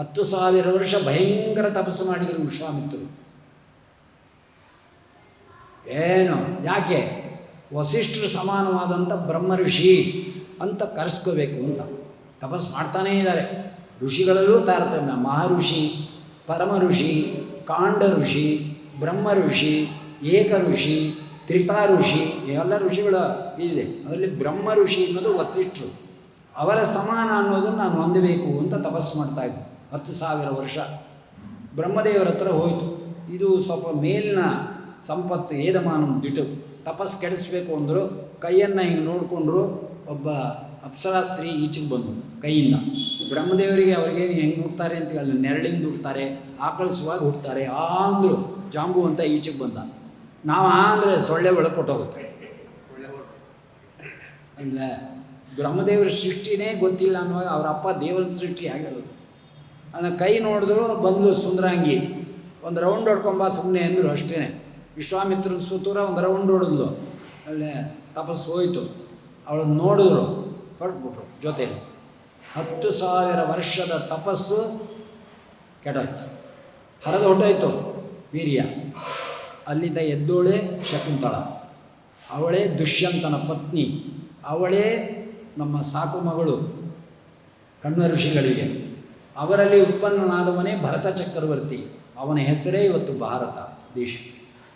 10,000 ವರ್ಷ ಭಯಂಕರ ತಪಸ್ಸು ಮಾಡಿದರು ವಿಶ್ವಾಮಿತ್ರರು. ಏನು ಯಾಕೆ? ವಸಿಷ್ಠರು ಸಮಾನವಾದಂಥ ಬ್ರಹ್ಮ ಋಷಿ ಅಂತ ಕರೆಸ್ಕೋಬೇಕು ಅಂತ ತಪಸ್ಸು ಮಾಡ್ತಾನೇ ಇದ್ದಾರೆ. ಋಷಿಗಳಲ್ಲೂ ತಾರತಮ್ಯ. ಮಹರ್ಷಿ, ಪರಮ ಋಷಿ, ಕಾಂಡ ಋಷಿ, ಬ್ರಹ್ಮ ಋಷಿ, ಏಕ ಋಷಿ, ತ್ರಿತಾ ಋಷಿ, ಎಲ್ಲ ಋಷಿಗಳು ಇದೆ. ಅದರಲ್ಲಿ ಬ್ರಹ್ಮ ಋಷಿ ಅನ್ನೋದು ವಸಿಷ್ಠರು. ಅವರ ಸಮಾನ ಅನ್ನೋದನ್ನು ನಾನು ಹೊಂದಬೇಕು ಅಂತ ತಪಸ್ಸು ಮಾಡ್ತಾಯಿದ್ದೆ 10,000 ವರ್ಷ. ಬ್ರಹ್ಮದೇವರ ಹತ್ರ ಹೋಯಿತು. ಇದು ಸ್ವಲ್ಪ ಮೇಲಿನ ಸಂಪತ್ತು, ಏದಮಾನಂ ದಿಟು. ತಪಸ್ಸು ಕೆಡಿಸ್ಬೇಕು ಅಂದರು. ಕೈಯನ್ನು ಹಿಂಗೆ ನೋಡಿಕೊಂಡ್ರು. ಒಬ್ಬ ಅಪ್ಸರಾ ಸ್ತ್ರೀ ಈಚೆಗೆ ಬಂದು ಕೈಯಿಂದ. ಬ್ರಹ್ಮದೇವರಿಗೆ ಅವ್ರಿಗೆ ಹೆಂಗೆ ಹುಡ್ತಾರೆ ಅಂತ ಹೇಳಿ ನೆರಳಿಂದ ಹುಡ್ತಾರೆ, ಆಕಳಿಸುವಾಗ ಹುಡ್ತಾರೆ. ಅಂದರು ಜಾಂಬು ಅಂತ ಈಚೆಗೆ ಬಂದ. ನಾವು ಅಂದರೆ ಸೊಳ್ಳೆ ಒಳಗೆ ಕೊಟ್ಟೋಗುತ್ತೆ. ಇಲ್ಲ, ಬ್ರಹ್ಮದೇವರ ಸೃಷ್ಟಿನೇ ಗೊತ್ತಿಲ್ಲ ಅನ್ನುವಾಗ ಅವರ ಅಪ್ಪ ದೇವರ ಸೃಷ್ಟಿ ಆಗಿರೋದು. ಅದನ್ನು ಕೈ ನೋಡಿದ್ರು ಬದಲು ಸುಂದರಾಂಗಿ. ಒಂದು ರೌಂಡ್ ಹೊಡ್ಕೊಂಬ ಸುಮ್ಮನೆ ಅಂದರು ಅಷ್ಟೇ. ವಿಶ್ವಾಮಿತ್ರನ ಸುತ್ತೂರ ಒಂದು ರೌಂಡ್ ಹೊಡೆದ್ಲು. ಅಲ್ಲೇ ತಪಸ್ಸು ಹೋಯಿತು. ಅವಳನ್ನು ನೋಡಿದ್ರು, ಹೊರಟ್ಬಿಟ್ರು ಜೊತೆಯಲ್ಲಿ. 10,000 ವರ್ಷದ ತಪಸ್ಸು ಕೆಡೋಯ್ತು, ಹರಿದು ಹೊಟ್ಟೋಯ್ತು ವೀರ್ಯ. ಅಲ್ಲಿಂದ ಎದ್ದೋಳೆ ಶಕುಂತಳ. ಅವಳೇ ದುಷ್ಯಂತನ ಪತ್ನಿ. ಅವಳೇ ನಮ್ಮ ಸಾಕು ಮಗಳು ಕಣ್ವ ಋಷಿಗಳಿಗೆ. ಅವರಲ್ಲಿ ಉತ್ಪನ್ನನಾದವನೇ ಭರತ ಚಕ್ರವರ್ತಿ. ಅವನ ಹೆಸರೇ ಇವತ್ತು ಭಾರತ ದೇಶ.